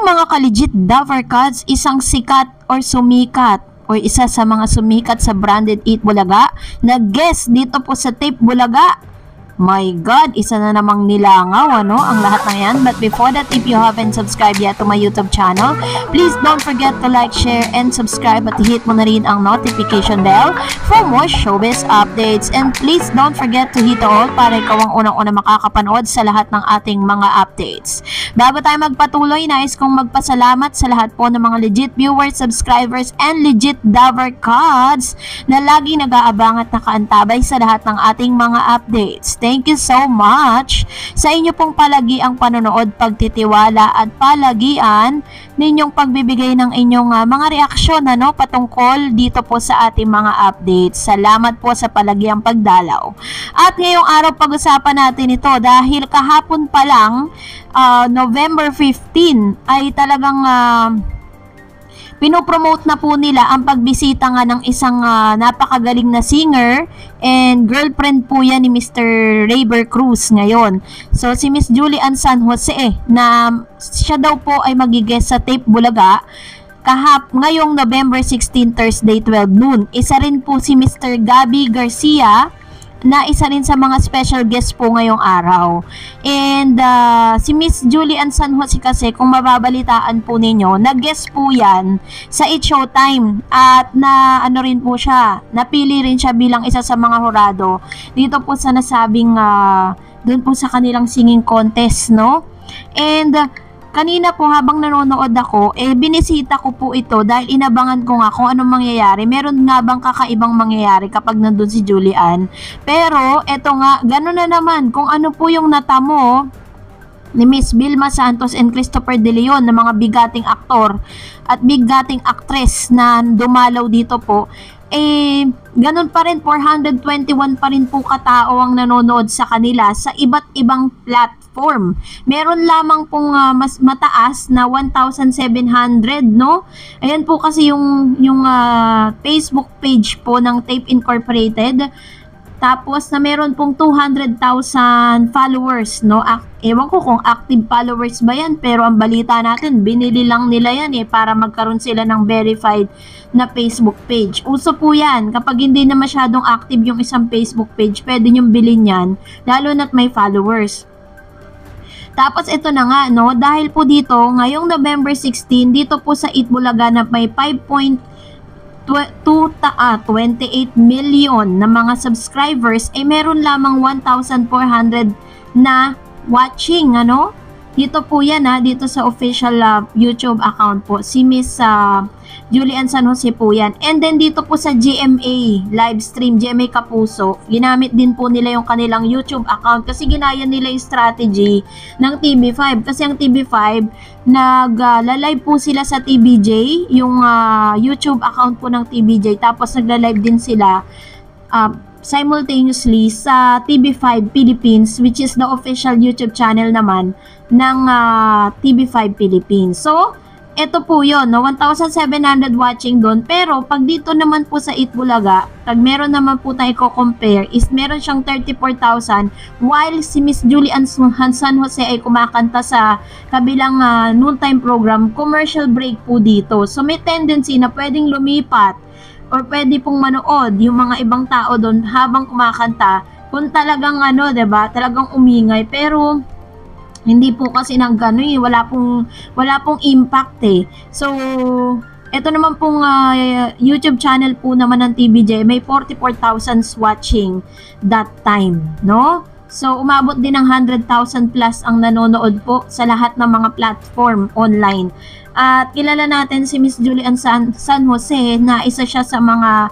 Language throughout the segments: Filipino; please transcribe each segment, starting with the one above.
mga ka-legit Dover Cards, isang sikat or sumikat o isa sa mga sumikat sa Branded Eat Bulaga na guest dito po sa Tape Bulaga. My God, isa na namang nilangaw, ano, ang lahat ng yan. But before that, if you haven't subscribed yet to my YouTube channel, please don't forget to like, share, and subscribe at hit mo na rin ang notification bell for more showbiz updates. And please don't forget to hit all para ikaw ang unang-una makakapanood sa lahat ng ating mga updates. Bago tayo magpatuloy, nais kong magpasalamat sa lahat po ng mga legit viewers, subscribers, and legit Dover Cards na lagi nag-aabang at nakaantabay sa lahat ng ating mga updates. Thank you so much sa inyo pong palagi ang panonood, pagtitiwala at palagian ninyong pagbibigay ng inyong mga reaksyon patungkol dito po sa ating mga updates. Salamat po sa palagiang pagdalaw. At ngayong araw pag-usapan natin ito dahil kahapon pa lang, November 15 ay talagang pinopromote na po nila ang pagbisita nga ng isang napakagaling na singer and girlfriend po yan ni Mr. Rayber Cruz ngayon. So si Miss Julian San Jose na siya daw po ay magigest sa Tape Bulaga ngayong November 16, Thursday 12 noon. Isa rin po si Mr. Gabby Garcia na isa rin sa mga special guest po ngayong araw. And si Miss Julian San Jose kasi, kung mababalitaan po ninyo, nag-guest po yan sa It's Showtime at na ano rin po siya, napili rin siya bilang isa sa mga hurado dito po sa nasabing doon po sa kanilang singing contest, no? And kanina po habang nanonood ako, binisita ko po ito dahil inabangan ko nga kung anong mangyayari. Meron nga bang kakaibang mangyayari kapag nandun si Julian. Pero eto nga, gano'n na naman kung ano po yung natamo ni Miss Vilma Santos and Christopher De Leon na mga bigating aktor at bigating actress na dumalaw dito po. Ganun pa rin, 421 pa rin po katao ang nanonood sa kanila sa iba't ibang platform. Meron lamang pong mas mataas na 1,700, no? Ayan po kasi yung Facebook page po ng Tape Incorporated. Tapos na meron pong 200,000 followers, no? Ewan ko kung active followers ba yan, pero ang balita natin, binili lang nila yan para magkaroon sila ng verified na Facebook page. Uso po yan, kapag hindi na masyadong active yung isang Facebook page, pwede nyong bilhin yan, lalo na't may followers. Tapos ito na nga, no? Dahil po dito, ngayong November 16, dito po sa Eat Bulaga na may 28 million na mga subscribers, meron lamang 1,400 na watching, ano? Dito po yan, dito sa official YouTube account po, si Miss Julian San Jose po yan. And then dito po sa GMA live stream, GMA Kapuso, ginamit din po nila yung kanilang YouTube account kasi ginaya nila yung strategy ng TV5. Kasi ang TV5, nag-live po sila sa TVJ, yung YouTube account po ng TVJ, tapos nagla-live din sila simultaneously sa TV5 Philippines, which is the official YouTube channel naman ng TV5 Philippines. So, ito po yun, no? 1,700 watching doon. Pero, pag dito naman po sa Eat Bulaga, pag meron naman po tayo compare is meron siyang 34,000, while si Miss Julian San Jose ay kumakanta sa kabilang noontime program, commercial break po dito. So, may tendency na pwedeng lumipat or pwede pong manood yung mga ibang tao doon habang kumakanta kung talagang diba, talagang umingay. Pero hindi po kasi nang gano'n, wala pong impact So ito naman pong YouTube channel po naman ng TVJ, may 44,000 watching that time, no? So umabot din ng 100,000 plus ang nanonood po sa lahat ng mga platform online. At kilala natin si Miss Julian San Jose na isa siya sa mga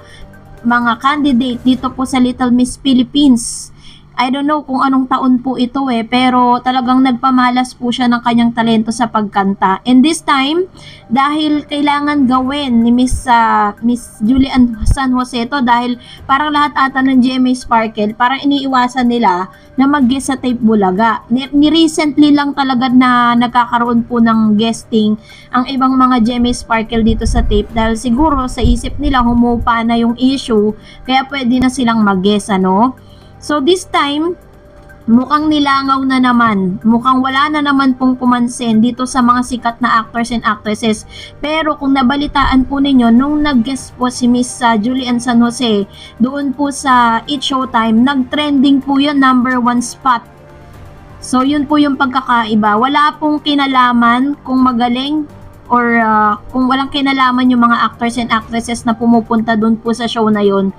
candidate dito po sa Little Miss Philippines. I don't know kung anong taon po ito pero talagang nagpamalas po siya ng kanyang talento sa pagkanta. And this time, dahil kailangan gawin ni Miss Julian San Jose ito dahil parang lahat ata ng GMA Sparkle, parang iniiwasan nila na mag-guest sa Tape Bulaga. Ni-recently lang talaga na nagkakaroon po ng guesting ang ibang mga GMA Sparkle dito sa Tape dahil siguro sa isip nila humupa na yung issue kaya pwede na silang mag-guest, ano? So this time, mukhang nilangaw na naman, mukhang wala na naman pong pumansin dito sa mga sikat na actors and actresses. Pero kung nabalitaan po ninyo, nung nag-guest po si Miss Julian San Jose doon po sa It's Showtime, nag-trending po yun, #1 spot. So yun po yung pagkakaiba, wala pong kinalaman kung magaling or kung walang kinalaman yung mga actors and actresses na pumupunta doon po sa show na yun.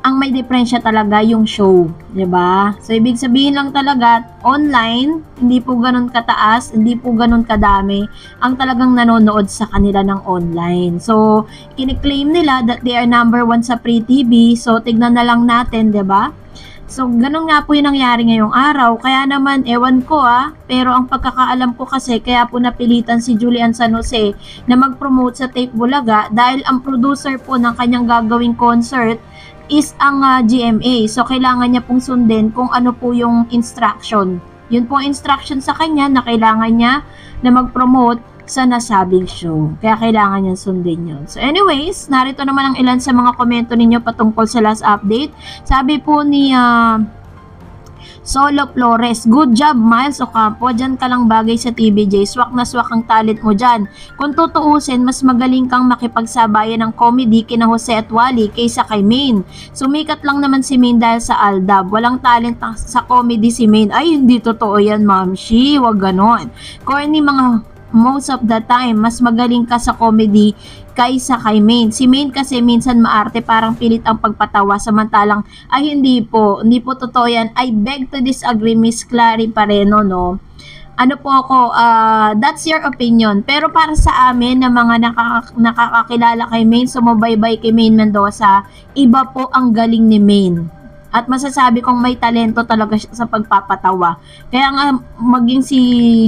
Ang may diferensya talaga yung show, 'di ba? So ibig sabihin lang talaga online, hindi po ganoon kataas, hindi po ganoon kadami ang talagang nanonood sa kanila ng online. So kini-claim nila that they are #1 sa Free TV. So tignan na lang natin, 'di ba? So ganun nga po yung nangyari ngayong araw. Kaya naman ewan ko pero ang pagkakaalam ko kasi kaya po napilitan si Julian San Jose na mag-promote sa Tape Bulaga dahil ang producer po ng kanyang gagawing concert is ang GMA. So, kailangan niya pong sundin kung ano po yung instruction. Yun po instruction sa kanya na kailangan niya na mag-promote sa nasabing show. Kaya kailangan niya sundin yun. So, anyways, narito naman ang ilan sa mga komento ninyo patungkol sa last update. Sabi po ni Solo Flores, good job Miles Ocampo, dyan ka lang bagay sa TVJ, swak na swak ang talent mo dyan. Kung tutuusin, mas magaling kang makipagsabayan ng comedy kina Jose at Wally kaysa kay Maine. Sumikat lang naman si Maine dahil sa Aldab, walang talent sa comedy si Maine. Ay, hindi totoo yan, Ma'am Shi, wag ganon. Corny mga most of the time, mas magaling ka sa comedy kaysa kay Maine. Si Maine kasi minsan maarte, parang pilit ang pagpatawa, samantalang ay hindi po totoo yan. I beg to disagree, Miss Clary Pareno, no? Ano po ako, that's your opinion. Pero para sa amin na mga nakakakilala kay Maine, sumubaybay kay Maine Mendoza, iba po ang galing ni Maine. At masasabi kong may talento talaga siya sa pagpapatawa. Kaya nga maging si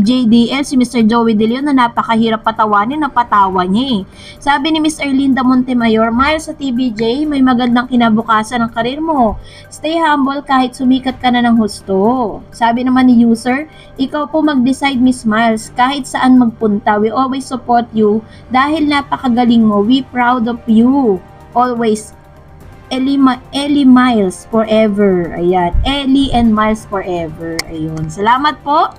JDL, si Mr. Joey De Leon na napakahirap patawanin, napatawa niya eh. Sabi ni Miss Erlinda Montemayor, Miles sa TVJ, may magandang kinabukasan ng karir mo. Stay humble kahit sumikat ka na ng husto. Sabi naman ni user, ikaw po mag-decide Miss Miles, kahit saan magpunta, we always support you dahil napakagaling mo. We proud of you. Always. Ellie Miles forever. Ayan. Ellie and Miles forever. Ayun. Salamat po,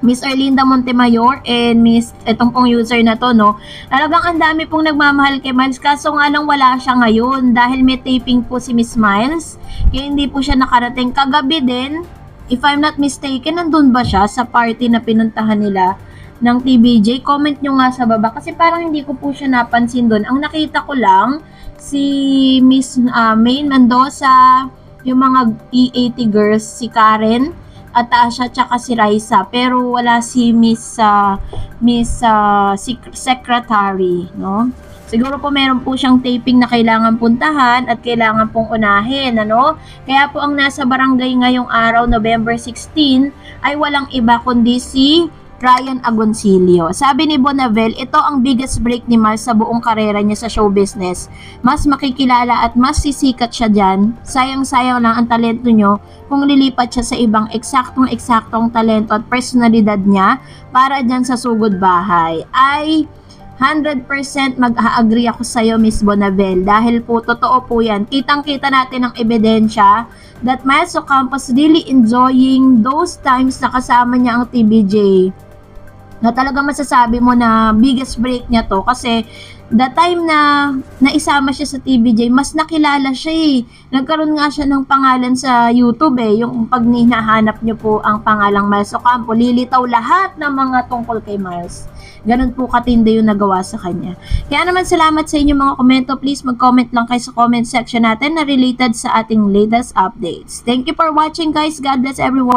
Miss Erlinda Montemayor and Miss, etong pong user na to, no? Talagang ang dami pong nagmamahal kay Miles. Kaso nga lang wala siya ngayon dahil may taping po si Miss Miles. Kaya hindi po siya nakarating. Kagabi din, if I'm not mistaken, nandun ba siya sa party na pinuntahan nila ng TVJ? Comment nyo nga sa baba kasi parang hindi ko po siya napansin doon. Ang nakita ko lang si Miss Maine Mendoza, yung mga E80 girls, si Karen, at Asha, tsaka si Raisa, pero wala si Miss Secretary, no? Siguro po meron po siyang taping na kailangan puntahan at kailangan pong unahin, ano? Kaya po ang nasa barangay ngayong araw, November 16, ay walang iba kundi si Ryan Agoncillo. Sabi ni Bonavel, ito ang biggest break ni Miles sa buong karera niya sa show business. Mas makikilala at mas sisikat siya dyan. Sayang-sayang lang ang talento nyo kung lilipat siya sa ibang eksaktong talento at personalidad niya para dyan sa sugod bahay. Ay 100% mag-a-agree ako sa iyo, Miss Bonavel, dahil po totoo po yan. Kitang-kita natin ang ebidensya that Miles Ocampo is really enjoying those times na kasama niya ang TVJ. Na talaga masasabi mo na biggest break niya to kasi the time na naisama siya sa TVJ, mas nakilala siya eh. Nagkaroon nga siya ng pangalan sa YouTube eh. Yung pag hinahanap niyo po ang pangalang Miles Ocampo, lilitaw lahat ng mga tungkol kay Miles. Ganun po katindi yung nagawa sa kanya. Kaya naman salamat sa inyong mga komento. Please mag-comment lang kayo sa comment section natin na related sa ating latest updates. Thank you for watching guys. God bless everyone.